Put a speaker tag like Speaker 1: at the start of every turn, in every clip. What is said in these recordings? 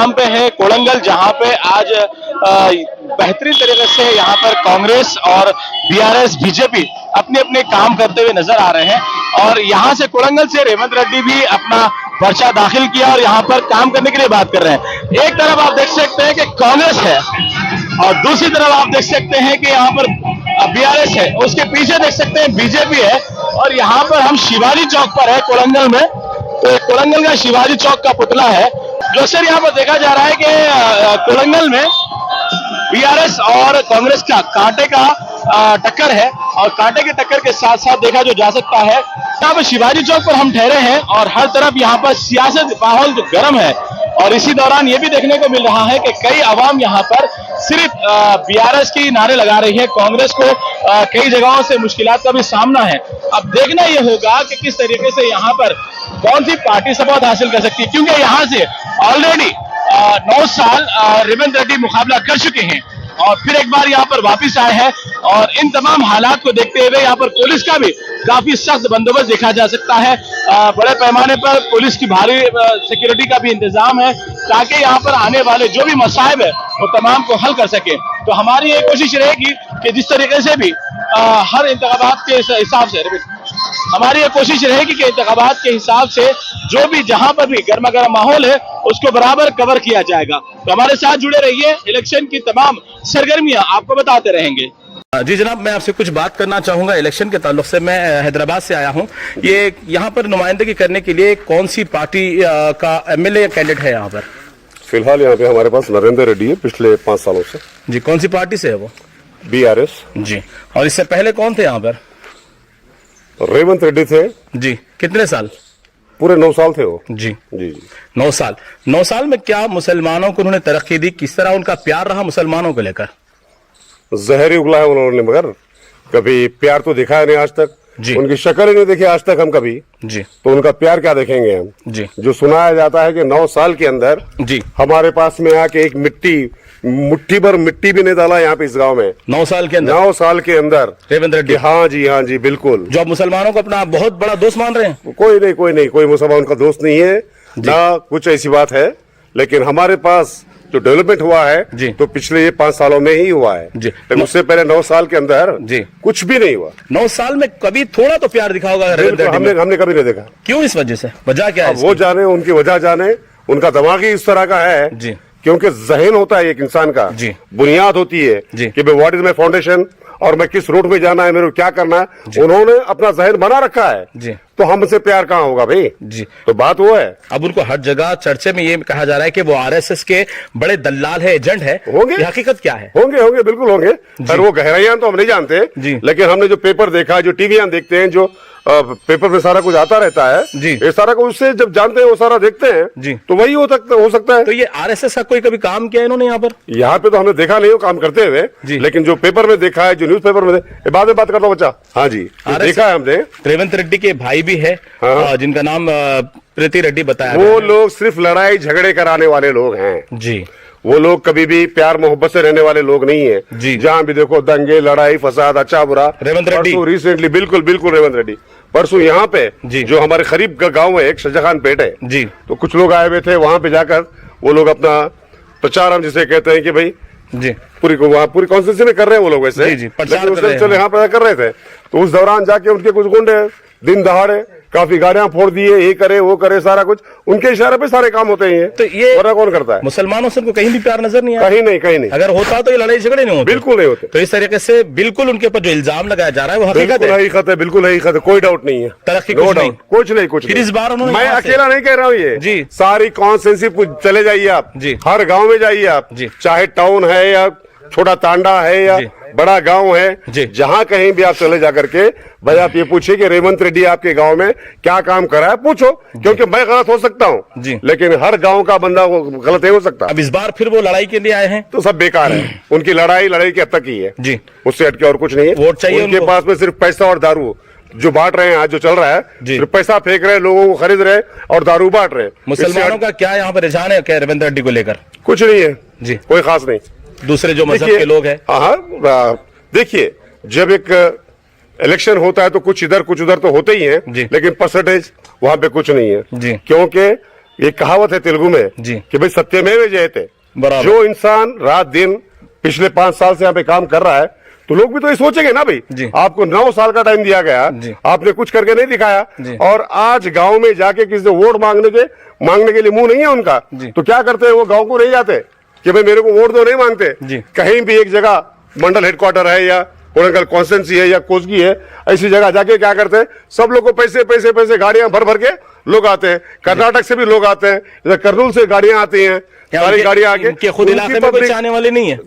Speaker 1: मुकाम पे है कोलंगल, जहां पे आज बेहतरीन तरीके से यहाँ पर कांग्रेस और बीआरएस बीजेपी अपने अपने काम करते हुए नजर आ रहे हैं। और यहाँ से कोलंगल से रेवंत रेड्डी भी अपना पर्चा दाखिल किया और यहाँ पर काम करने के लिए बात कर रहे हैं। एक तरफ आप देख सकते हैं कि कांग्रेस है और दूसरी तरफ आप देख सकते हैं कि यहाँ पर बीआरएस है, उसके पीछे देख सकते हैं बीजेपी है। और यहाँ पर हम शिवाजी चौक पर है कोलंगल में, तो कोलंगल का शिवाजी चौक का पुतला है। जो अक्सर यहाँ पर देखा जा रहा है कि कोलंगल में बीआरएस और कांग्रेस का कांटे का टक्कर है और कांटे के टक्कर के साथ साथ देखा जो जा सकता है। यहाँ पर शिवाजी चौक पर हम ठहरे हैं और हर तरफ यहाँ पर सियासत माहौल जो गर्म है। और इसी दौरान ये भी देखने को मिल रहा है कि कई आवाम यहाँ पर सिर्फ बीआरएस की नारे लगा रही है, कांग्रेस को कई जगहों से मुश्किलात का भी सामना है। अब देखना ये होगा कि किस तरीके से यहाँ पर कौन सी पार्टी सफलत हासिल कर सकती है, क्योंकि यहाँ से ऑलरेडी 9 साल रेवंत रेड्डी मुकाबला कर चुके हैं और फिर एक बार यहाँ पर वापिस आए हैं। और इन तमाम हालात को देखते हुए यहाँ पर पुलिस का भी काफी सख्त बंदोबस्त देखा जा सकता है। बड़े पैमाने पर पुलिस की भारी सिक्योरिटी का भी इंतजाम है ताकि यहाँ पर आने वाले जो भी मसाइब है वो तमाम को हल कर सके। तो हमारी ये कोशिश रहेगी कि जिस तरीके से भी हर इंतखाबात के हिसाब से हमारी ये कोशिश रहेगी कि इंतखाबात के हिसाब से जो भी जहां पर भी गर्मा गर्म माहौल है उसको बराबर कवर किया जाएगा। तो हमारे साथ जुड़े रहिए, इलेक्शन की तमाम सरगर्मियां आपको बताते रहेंगे।
Speaker 2: जी जनाब, मैं आपसे कुछ बात करना चाहूंगा इलेक्शन के ताल्लुक से। मैं हैदराबाद से आया हूं। ये यहाँ पर नुमाइंदगी करने के लिए कौन सी पार्टी का एमएलए कैंडिडेट है यहाँ पर?
Speaker 3: फिलहाल यहाँ पे हमारे पास नरेंद्र रेड्डी है पिछले 5 सालों से।
Speaker 2: जी, कौन सी पार्टी से है वो?
Speaker 3: बीआरएस।
Speaker 2: जी, और इससे पहले कौन थे यहाँ पर?
Speaker 3: रेवंत रेड्डी थे।
Speaker 2: जी, कितने साल?
Speaker 3: पूरे 9 साल थे वो।
Speaker 2: जी
Speaker 3: जी जी
Speaker 2: 9 साल। 9 साल में क्या मुसलमानों को उन्होंने तरक्की दी? किस तरह उनका प्यार रहा मुसलमानों को लेकर?
Speaker 3: जहर उगला है उन्होंने, मगर कभी प्यार तो देखा है नहीं आज तक। उनकी शक्ल ही नहीं देखी आज तक हम कभी।
Speaker 2: जी,
Speaker 3: तो उनका प्यार क्या देखेंगे हम?
Speaker 2: जी,
Speaker 3: जो सुनाया जाता है कि 9 साल के अंदर
Speaker 2: जी
Speaker 3: हमारे पास में आके एक मुट्ठी भर मिट्टी भी नहीं डाला यहाँ पे इस गांव में।
Speaker 2: 9 साल के अंदर?
Speaker 3: 9 साल के अंदर
Speaker 2: रेवंत रेड्डी।
Speaker 3: हाँ जी बिल्कुल।
Speaker 2: जो आप मुसलमानों को अपना बहुत बड़ा दोस्त मान रहे हैं?
Speaker 3: कोई नहीं, कोई मुसलमान का दोस्त नहीं है ना, कुछ ऐसी बात है। लेकिन हमारे पास जो डेवलपमेंट हुआ है तो पिछले ये 5 सालों में ही हुआ है। लेकिन उससे पहले 9 साल के अंदर कुछ भी नहीं हुआ।
Speaker 2: 9 साल में कभी थोड़ा तो प्यार दिखा होगा?
Speaker 3: हमने कभी नहीं देखा।
Speaker 2: क्यों? इस वजह से वजह क्या है?
Speaker 3: वो जाने, उनकी वजह जाने। उनका दिमाग ही इस तरह का है क्योंकि जहन होता है एक इंसान का, बुनियाद होती है कि भाई व्हाट इज माय फाउंडेशन और मैं किस रूट में जाना है, मेरे को क्या करना है। उन्होंने अपना जहन बना रखा है तो हमसे प्यार कहाँ होगा भाई? तो बात वो है।
Speaker 2: अब उनको हर जगह चर्चे में ये कहा जा रहा है कि वो आरएसएस के बड़े दलाल है, एजेंट है।
Speaker 3: होंगे?
Speaker 2: हकीकत क्या है?
Speaker 3: होंगे बिल्कुल होंगे। पर वो गहराइयां तो हम नहीं जानते, लेकिन हमने जो पेपर देखा, जो टीवी देखते हैं, जो पेपर में सारा कुछ आता रहता है ये सारा कुछ उससे जब जानते हैं, वो सारा देखते हैं तो वही हो सकता है।
Speaker 2: तो ये आरएसएस का कोई कभी काम किया इन्होंने यहाँ पर?
Speaker 3: यहाँ पे तो हमने देखा नहीं हो काम करते हुए, लेकिन जो पेपर में देखा है, जो न्यूज़पेपर में बाद में बात करता हूँ बच्चा। हाँ जी, देखा है हमने।
Speaker 2: रेवंत रेड्डी के भाई भी है जिनका नाम प्रीति रेड्डी बताया।
Speaker 3: वो लोग सिर्फ लड़ाई झगड़े कराने वाले लोग हैं जी। वो लोग कभी भी प्यार मोहब्बत से रहने वाले लोग नहीं है। जहाँ भी देखो दंगे, लड़ाई, फसाद, अच्छा बुरा।
Speaker 2: रेवंत रेड्डी
Speaker 3: रिसेंटली बिल्कुल रेवंत रेड्डी परसों यहाँ पे जो हमारे करीब का गांव है, एक शाहजहां पेट है जी, तो कुछ लोग आए हुए थे। वहां पे जाकर वो लोग अपना प्रचार, हम जिसे कहते हैं कि भाई जी पूरी कॉन्स्टिट्यूंसी में कर रहे हैं वो लोग वैसे जी, चलो यहाँ पर कर रहे थे। तो उस दौरान जाके उनके कुछ गुंडे दिन दहाड़े काफी गाड़ियां फोड़ दिए, ये करे वो करे, सारा कुछ उनके इशारे पे सारे काम होते हैं।
Speaker 2: तो ये
Speaker 3: कौन करता है?
Speaker 2: मुसलमानों से कहीं भी प्यार नजर नहीं आया?
Speaker 3: कहीं नहीं।
Speaker 2: अगर होता तो ये लड़ाई झगड़े नहीं होते? बिल्कुल नहीं होते। तो इस तरीके से बिल्कुल उनके ऊपर जो इल्जाम लगाया जा रहा है वो हकीकत है?
Speaker 3: बिल्कुल हकीकत है, कोई डाउट नहीं है।
Speaker 2: तरक्की
Speaker 3: कुछ नहीं।
Speaker 2: इस बार
Speaker 3: मैं अकेला नहीं कह रहा हूँ ये जी, सारी कॉन्स्टिट्यूंसी चले जाइए आप जी, हर गाँव में जाइए आप, चाहे टाउन है या छोटा तांडा है या बड़ा गांव है, जहां कहीं भी आप चले जाकर के भाई आप ये पूछिए कि रेवंत रेड्डी आपके गांव में क्या काम करा है, पूछो। क्योंकि मैं गलत हो सकता हूं लेकिन हर गांव का बंदा गलत नहीं हो सकता।
Speaker 2: अब इस बार फिर वो लड़ाई के लिए आए हैं
Speaker 3: तो सब बेकार है। उनकी लड़ाई की हद तक ही है जी, उससे हटके और कुछ नहीं है।
Speaker 2: वोट चाहिए
Speaker 3: उनके पास में सिर्फ पैसा और दारू जो बांट रहे हैं। आज जो चल रहा है सिर्फ पैसा फेंक रहे हैं, लोगों को खरीद रहे और दारू बांट रहे हैं।
Speaker 2: मुसलमानों का क्या यहाँ पर रुझान है क्या रेवंत रेड्डी को लेकर?
Speaker 3: कुछ नहीं है जी, कोई खास नहीं।
Speaker 2: दूसरे जो मजहब के लोग हैं,
Speaker 3: हाँ देखिए, जब एक इलेक्शन होता है तो कुछ इधर कुछ उधर तो होते ही हैं, लेकिन परसेंटेज वहां पे कुछ नहीं है। क्योंकि एक कहावत है तेलुगु में
Speaker 2: जी।
Speaker 3: कि भाई सत्यमेव जयते।
Speaker 2: बराबर।
Speaker 3: जो इंसान रात दिन पिछले 5 साल से यहाँ पे काम कर रहा है तो लोग भी तो ये सोचेंगे ना भाई,
Speaker 2: जी।
Speaker 3: आपको 9 साल का टाइम दिया गया,
Speaker 2: जी।
Speaker 3: आपने कुछ करके नहीं दिखाया,
Speaker 2: जी।
Speaker 3: और आज गांव में जाके किसी से वोट मांगने के लिए मुंह नहीं है उनका,
Speaker 2: जी।
Speaker 3: तो क्या करते हैं वो गांव को नहीं जाते कि भाई मेरे को वोट दो, नहीं मांगते।
Speaker 2: जी।
Speaker 3: कहीं भी एक जगह मंडल हेडक्वार्टर है या कोरंगल कॉन्स्टिट्यूंसी है या कोसगी है, ऐसी जगह जाके क्या करते हैं, सब लोग को पैसे पैसे पैसे गाड़ियां भर भर के लोग आते हैं। कर्नाटक से भी लोग आते हैं, इधर कर्नूल से गाड़ियां आती हैं, सारी गाड़ियां आके
Speaker 2: इनके खुद इलाके में कुछ आने वाले नहीं है,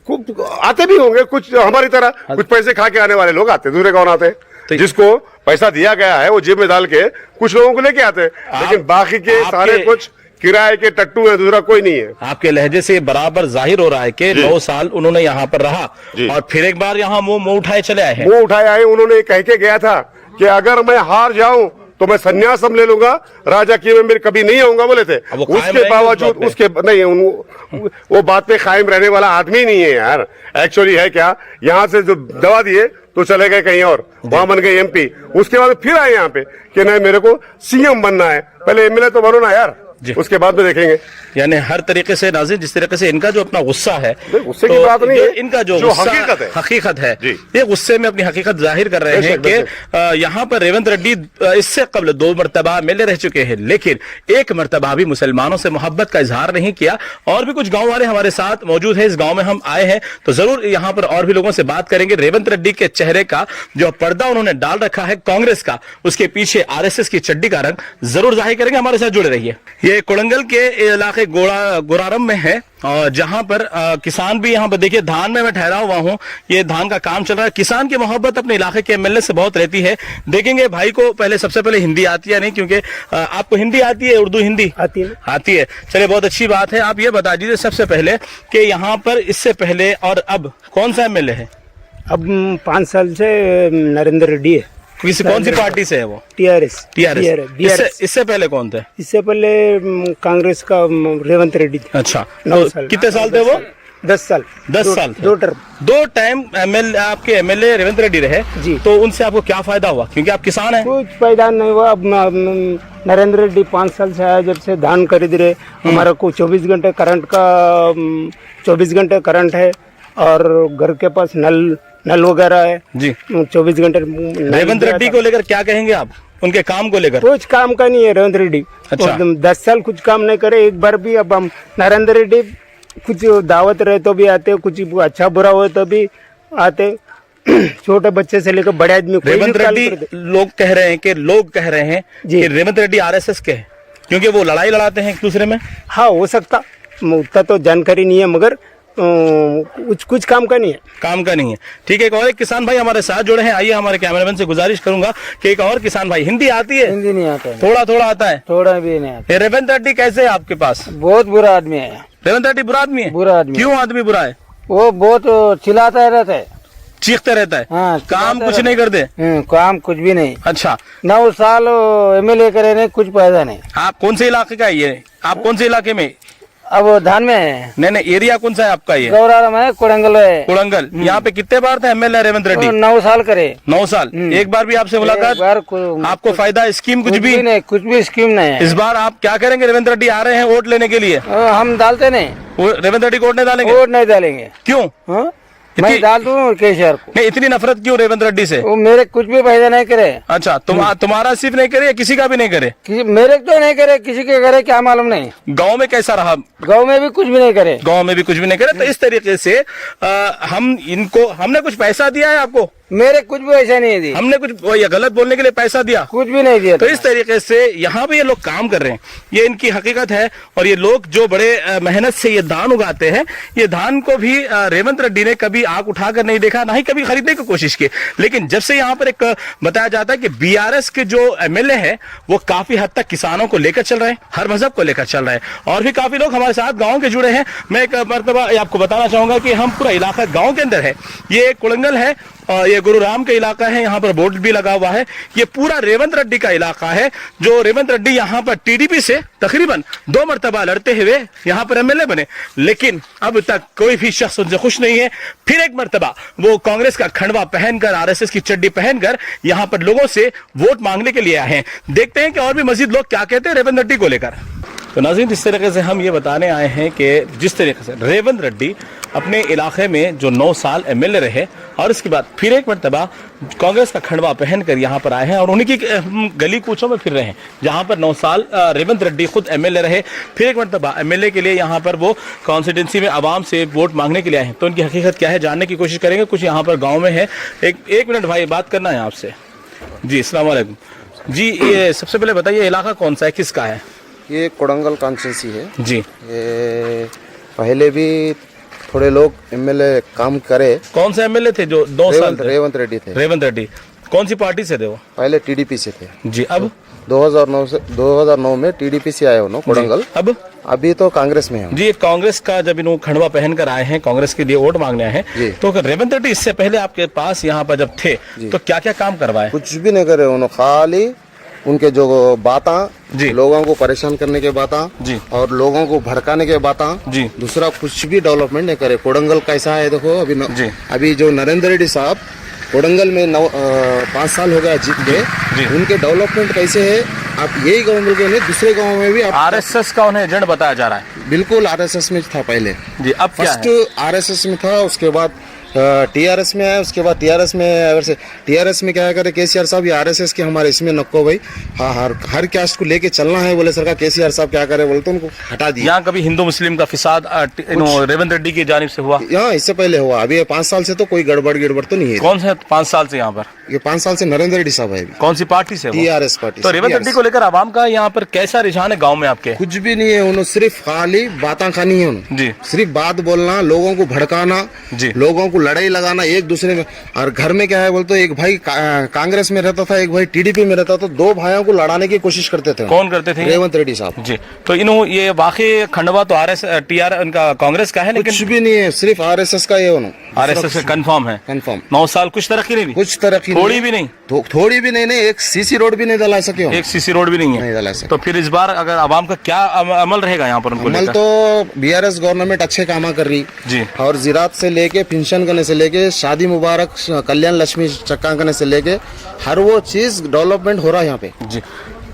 Speaker 3: आते भी होंगे कुछ हमारी तरह, कुछ पैसे खा के आने वाले लोग आते हैं, दूसरे कौन आते हैं,
Speaker 2: तो
Speaker 3: जिसको पैसा दिया गया है वो जेब में डाल के कुछ लोगों को लेके आते हैं, लेकिन बाकी के सारे कुछ किराए के टट्टू है, दूसरा कोई नहीं है।
Speaker 2: आपके लहजे से बराबर जाहिर हो रहा है कि 9 साल उन्होंने यहाँ पर रहा और फिर एक बार यहाँ मुंह उठाए चले आए हैं।
Speaker 3: वो उठाए आए, उन्होंने कह के गया था कि अगर मैं हार जाऊं तो मैं संन्यास ले लूंगा, राजा की में मेरे कभी नहीं आऊंगा बोले थे। उसके बावजूद उसके नहीं, वो बात पे कायम रहने वाला आदमी नहीं है यार। एक्चुअली है क्या, यहाँ से जो दवा दिए तो चले गए कहीं और, वहां बन गए एमपी, उसके बाद फिर आए यहाँ पे कि नहीं मेरे को सीएम बनना है, पहले एमएलए तो बनो ना यार, उसके बाद में देखेंगे।
Speaker 2: यानी हर तरीके से नाज़िर, जिस तरीके से इनका जो अपना गुस्सा है,
Speaker 3: गुस्से की बात नहीं है,
Speaker 2: इनका जो हकीकत है ये गुस्से में अपनी हकीकत जाहिर कर रहे हैं कि यहाँ पर रेवंत रेड्डी इससे कबल 2 मरतबा मिले रह चुके हैं, लेकिन एक मरतबा भी मुसलमानों से मोहब्बत का इजहार नहीं किया। और भी कुछ गांव वाले हमारे साथ मौजूद है, इस गांव में हम आए हैं तो जरूर यहाँ पर और भी लोगों से बात करेंगे। रेवंत रेड्डी के चेहरे का जो पर्दा उन्होंने डाल रखा है कांग्रेस का, उसके पीछे आरएसएस की चड्डी का रंग जरूर जाहिर करेंगे। हमारे साथ जुड़े रहिए। ये कोड़ंगल के इलाके गोरारम में है और जहां पर किसान भी, यहाँ पर देखिए धान में मैं ठहरा हुआ हूँ, ये धान का काम चल रहा है। किसान की मोहब्बत अपने इलाके के एमएलए से बहुत रहती है। देखेंगे भाई को पहले, सबसे पहले हिंदी आती है नहीं, क्योंकि आपको हिंदी आती है, उर्दू हिंदी आती है। चलिए बहुत अच्छी बात है। आप ये बता दीजिए सबसे पहले कि यहाँ पर इससे पहले और अब कौन सा एमएलए है?
Speaker 4: अब 5 साल से नरेंद्र रेड्डी है।
Speaker 2: कौन सी पार्टी से है वो?
Speaker 4: टीआरएस।
Speaker 2: इससे पहले कौन थे?
Speaker 4: इससे पहले कांग्रेस का रेवंत रेड्डी।
Speaker 2: अच्छा, कितने साल थे वो?
Speaker 4: 10 साल।
Speaker 2: 10 साल,
Speaker 4: 2
Speaker 2: टाइम आपके एमएलए रेवंत रेड्डी रहे
Speaker 4: जी।
Speaker 2: तो उनसे आपको क्या फायदा हुआ, क्योंकि आप किसान हैं?
Speaker 4: कुछ फायदा नहीं हुआ। अब नरेंद्र रेड्डी 5 साल से आया, जब से धान खरीद रहे, हमारा को 24 घंटे करंट है और घर के पास नल वगैरह है जी, 24 घंटे।
Speaker 2: रेवंत रेड्डी को लेकर क्या कहेंगे आप, उनके काम को लेकर?
Speaker 4: कुछ काम का नहीं है रेवंत रेड्डी।
Speaker 2: अच्छा।
Speaker 4: 10 साल कुछ काम नहीं करे एक बार भी। अब हम नरेंद्र रेड्डी कुछ दावत रहे तो भी आते, कुछ अच्छा बुरा हो तो भी आते, छोटे बच्चे से लेकर बड़े आदमी।
Speaker 2: रेवंत रेड्डी लोग कह रहे हैं कि रेवंत रेड्डी आरएसएस के हैं, क्योंकि वो लड़ाई लड़ाते हैं एक दूसरे में।
Speaker 4: हाँ, हो सकता, उतना तो जानकारी नहीं है, मगर कुछ काम का नहीं है।
Speaker 2: ठीक है। एक और एक किसान भाई हमारे साथ जुड़े हैं, आइए। हमारे कैमरामैन से गुजारिश करूंगा कि एक और किसान भाई, हिंदी आती है?
Speaker 4: हिंदी नहीं आता है,
Speaker 2: थोड़ा आता है,
Speaker 4: थोड़ा भी नहीं आता।
Speaker 2: रेवंत रेड्डी कैसे है आपके पास?
Speaker 4: बहुत बुरा आदमी है।
Speaker 2: रेवंत रेड्डी बुरा आदमी है?
Speaker 4: बुरा आदमी।
Speaker 2: क्यों आदमी बुरा है?
Speaker 4: वो बहुत चिल्लाता रहता है,
Speaker 2: चीखते रहता है।
Speaker 4: हाँ,
Speaker 2: काम कुछ नहीं करते?
Speaker 4: काम कुछ भी नहीं।
Speaker 2: अच्छा,
Speaker 4: 9 साल एमएलए करे नहीं, कुछ फायदा नहीं।
Speaker 2: आप कौन से इलाके का है ये? आप कौन से इलाके में?
Speaker 4: अब धान में है।
Speaker 2: नहीं, एरिया कौन सा है आपका? ये
Speaker 4: गौरारम है, कोड़ंगल है।
Speaker 2: कोड़ंगल। यहाँ पे कितने बार थे एमएलए रेवंत रेड्डी?
Speaker 4: 9 साल करे।
Speaker 2: 9 साल। एक बार भी आपसे मुलाकात? आपको फायदा, स्कीम कुछ भी
Speaker 4: नहीं? कुछ भी स्कीम नहीं है।
Speaker 2: इस बार आप क्या करेंगे? रेवंत रेड्डी आ रहे हैं वोट लेने के लिए।
Speaker 4: हम डालते नहीं,
Speaker 2: रेवंत रेड्डी को वोट नहीं डालेंगे?
Speaker 4: वोट नहीं डालेंगे।
Speaker 2: क्यों?
Speaker 4: मैं डाल दूं केसीआर को।
Speaker 2: नहीं, इतनी नफरत क्यों रेवंत रेड्डी से?
Speaker 4: वो मेरे कुछ भी फायदा नहीं करे।
Speaker 2: अच्छा, तुम्हारा सिर्फ नहीं करे या किसी का भी नहीं करे?
Speaker 4: मेरे तो नहीं करे, किसी के करे क्या मालूम नहीं।
Speaker 2: गांव में कैसा रहा?
Speaker 4: गांव में भी कुछ भी नहीं करे।
Speaker 2: तो इस तरीके से हमने कुछ पैसा दिया है आपको?
Speaker 4: मेरे कुछ भी ऐसा नहीं दी।
Speaker 2: हमने कुछ गलत बोलने के लिए पैसा दिया?
Speaker 4: कुछ भी नहीं दिया।
Speaker 2: तो इस तरीके से यहाँ पे ये लोग काम कर रहे हैं, ये इनकी हकीकत है। और ये लोग जो बड़े मेहनत से ये धान उगाते हैं, ये धान को भी रेवंत रेड्डी ने कभी आंख उठाकर नहीं देखा, ना ही कभी खरीदने की कोशिश की। लेकिन जब से यहाँ पर एक बताया जाता है कि बीआरएस के जो एमएलए हैं वो काफी हद तक किसानों को लेकर चल रहे हैं, हर मजहब को लेकर चल रहे हैं। और भी काफी लोग हमारे साथ गाँव के जुड़े हैं। मैं एक मरतबा आपको बताना चाहूंगा कि हम पूरा इलाका गाँव के अंदर है। ये कोड़ंगल है, ये गुरुराम का इलाका है, यहाँ पर बोर्ड भी लगा हुआ है। ये पूरा रेवंत रेड्डी का इलाका है, जो रेवंत रेड्डी यहाँ पर टीडीपी से तकरीबन 2 मरतबा लड़ते हुए यहाँ पर एमएलए बने, लेकिन अब तक कोई भी शख्स उनसे खुश नहीं है। फिर एक मरतबा वो कांग्रेस का खंडवा पहनकर, आरएसएस की चड्डी पहनकर यहाँ पर लोगों से वोट मांगने के लिए आए हैं। देखते हैं कि और भी मजीद लोग क्या कहते हैं रेवंत रेड्डी को लेकर। तो नाज़रीन, इस तरीके से हम ये बताने आए हैं कि जिस तरीके से रेवंत रेड्डी अपने इलाके में जो 9 साल एमएलए रहे और इसके बाद फिर एक मरतबा कांग्रेस का खंडवा पहन कर यहाँ पर आए हैं और उन्हीं की गली कूचों में फिर रहे हैं, जहाँ पर 9 साल रेवंत रेड्डी खुद एमएलए रहे, फिर एक मरतबा एमएलए के लिए यहाँ पर वो कॉन्स्टिट्यूंसी में आवाम से वोट मांगने के लिए आए हैं। तो उनकी हकीकत क्या है जानने की कोशिश करेंगे। कुछ यहाँ पर गाँव में है। एक मिनट भाई, बात करना है आपसे। जी, अस्सलाम वालेकुम जी। ये सबसे पहले बताइए, इलाका कौन सा है, किसका है?
Speaker 5: ये कोडंगल कॉन्स्टिट्यूंसी है
Speaker 2: जी।
Speaker 5: ये पहले भी थोड़े लोग एमएलए काम करे।
Speaker 2: कौन से एमएलए थे जो 2 साल थे?
Speaker 5: रेवंत रेड्डी थे।
Speaker 2: रेवंत रेड्डी कौन सी पार्टी से थे वो?
Speaker 5: पहले टीडीपी से थे
Speaker 2: जी। अब
Speaker 5: 2009 में टीडीपी से आए उन्होंने कोडंगल।
Speaker 2: अब
Speaker 5: अभी तो कांग्रेस में है
Speaker 2: जी। कांग्रेस का जब इन्होंने खंडवा पहन कर आए हैं, कांग्रेस के लिए वोट मांगने आए हैं, तो रेवंत रेड्डी इससे पहले आपके पास यहाँ पर जब थे तो क्या क्या काम करवाए?
Speaker 5: कुछ भी नहीं करे उन्होंने, खाली उनके जो बातें, लोगों को परेशान करने के बातें और लोगों को भड़काने के बातें, दूसरा कुछ भी डेवलपमेंट नहीं करे। कोडंगल कैसा है देखो, अभी जो नरेंद्र रेड्डी साहब कोडंगल में 5 साल हो गया जीत के, उनके डेवलपमेंट कैसे है आप यही गाँव में नहीं, दूसरे गाँव में भी
Speaker 2: आरएसएस का उन्हें एजेंट बताया जा रहा है।
Speaker 5: बिल्कुल आरएसएस में था पहले जी। अब फर्स्ट आरएसएस में था, उसके बाद टीआरएस में आया, उसके बाद टीआरएस में अगर से टीआरएस में क्या करे केसीआर साहब, ये आरएसएस के हमारे इसमें नक्को भाई, हाँ हर कास्ट को लेके चलना है बोले सरकार, केसीआर साहब क्या करे बोले तो उनको हटा दिया।
Speaker 2: यहाँ कभी हिंदू मुस्लिम का फिसाद रेवंत रेड्डी की जानिब से हुआ?
Speaker 5: यहाँ इससे पहले हुआ, अभी 5 साल से तो कोई गड़बड़ तो नहीं है।
Speaker 2: कौन से 5 साल से यहाँ पर?
Speaker 5: ये 5 साल से नरेंद्र रेड्डी साहब है।
Speaker 2: कौन सी पार्टी से?
Speaker 5: TRS party.
Speaker 2: तो रेवंत रेड्डी को लेकर आवाम का यहाँ पर कैसा रुझान है गाँव में आपके?
Speaker 5: कुछ भी नहीं है, उन्होंने सिर्फ खाली बातें खानी है उन्होंने, सिर्फ बात बोलना, लोगों को भड़काना, लोगों को लड़ाई लगाना एक दूसरे में। और घर में क्या है बोलते, एक भाई कांग्रेस में रहता था, एक भाई टीडीपी में रहता था, 2 भाइयों को लड़ाने की कोशिश करते थे।
Speaker 2: कौन करते थे?
Speaker 5: रेवंत रेड्डी साहब
Speaker 2: जी। तो इन्होंने ये वाकई खंडवा तो टीआर उनका कांग्रेस का है, लेकिन
Speaker 5: कुछ भी नहीं है, सिर्फ आरएसएस का ये उन्होंने,
Speaker 2: आरएसएस से कंफर्म है।
Speaker 5: कंफर्म
Speaker 2: 9 साल कुछ तरक्की नहीं,
Speaker 5: कुछ तरक्की
Speaker 2: थोड़ी भी नहीं,
Speaker 5: थोड़ी भी नहीं, एक सीसी रोड भी नहीं डला सके,
Speaker 2: एक सीसी रोड भी नहीं है,
Speaker 5: नहीं डला सके।
Speaker 2: तो फिर इस बार अगर आवाम का क्या अमल रहेगा यहाँ पर उनको?
Speaker 5: अमल तो बीआरएस गवर्नमेंट अच्छे काम कर रही
Speaker 2: जी,
Speaker 5: और जिरात से लेके पेंशन करने से लेके शादी मुबारक कल्याण लक्ष्मी चक्का करने से लेके हर वो चीज डेवलपमेंट हो रहा है यहाँ पे
Speaker 2: जी।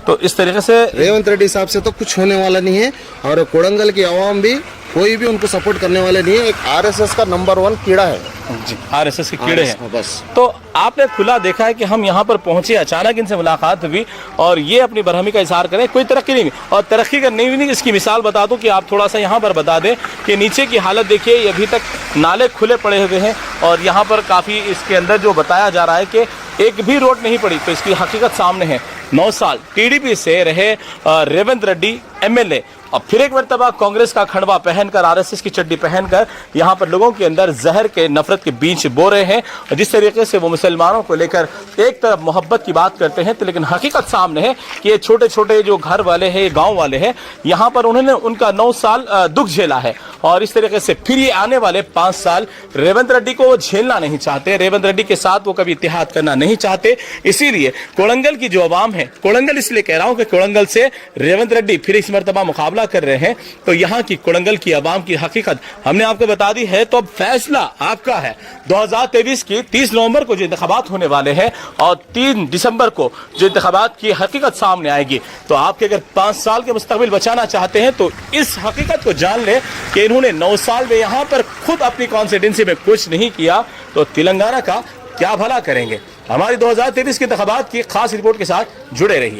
Speaker 2: तो इस तरीके से
Speaker 5: रेवंत रेड्डी साहब से तो कुछ होने वाला नहीं है और कोडंगल की आवाम भी कोई भी उनको सपोर्ट करने वाले नहीं है। एक आरएसएस का नंबर 1 कीड़ा है
Speaker 2: जी, आरएसएस के कीड़े हैं
Speaker 5: बस।
Speaker 2: तो आपने खुला देखा है कि हम यहाँ पर पहुंचे, अचानक इनसे मुलाकात हुई और ये अपनी बरहमी का इजहार करें, कोई तरक्की नहीं हुई और तरक्की करनी भी नहीं। इसकी मिसाल बता दूं कि आप थोड़ा सा यहाँ पर बता दें कि नीचे की हालत देखिए, ये अभी तक नाले खुले पड़े हुए हैं और यहाँ पर काफ़ी इसके अंदर जो बताया जा रहा है कि एक भी रोड नहीं पड़ी। तो इसकी हकीकत सामने है। 9 साल टीडीपी से रहे रेवंत रेड्डी एमएलए, अब फिर एक मरतबा कांग्रेस का खंडवा पहनकर, आरएसएस की चड्डी पहनकर यहाँ पर लोगों के अंदर जहर के नफरत के बीज बो रहे हैं। और जिस तरीके से वो मुसलमानों को लेकर एक तरफ मोहब्बत की बात करते हैं, तो लेकिन हकीकत सामने है कि ये छोटे छोटे जो घर वाले हैं, गांव वाले हैं, यहाँ पर उन्होंने उनका 9 साल दुख झेला है और इस तरीके से फिर ये आने वाले 5 साल रेवंत रेड्डी को वो झेलना नहीं चाहते, रेवंत रेड्डी के साथ वो कभी इत्तेहाद करना नहीं चाहते। इसीलिए कोडंगल की जो आवाम है, कोडंगल इसलिए कह रहा हूँ कि कोडंगल से रेवंत रेड्डी फिर इस मरतबा मुकाबला कर रहे हैं, तो यहाँ की कोडंगल की आवाम की हकीकत हमने आपको बता दी है। तो अब फैसला आपका है। 2023 की 30 नवंबर को जो इंतखाबात होने वाले हैं और 3 दिसंबर को जो इंतखाबात की हकीकत सामने आएगी, तो आपके अगर 5 साल के मुस्तकबिल बचाना चाहते हैं तो इस हकीकत को जान ले कि इन्होंने 9 साल में यहाँ पर खुद अपनी कॉन्स्टिट्यूंसी में कुछ नहीं किया, तो तेलंगाना का क्या भला करेंगे। हमारी 2023 के इंतखाबात की खास रिपोर्ट के साथ जुड़े रहिए।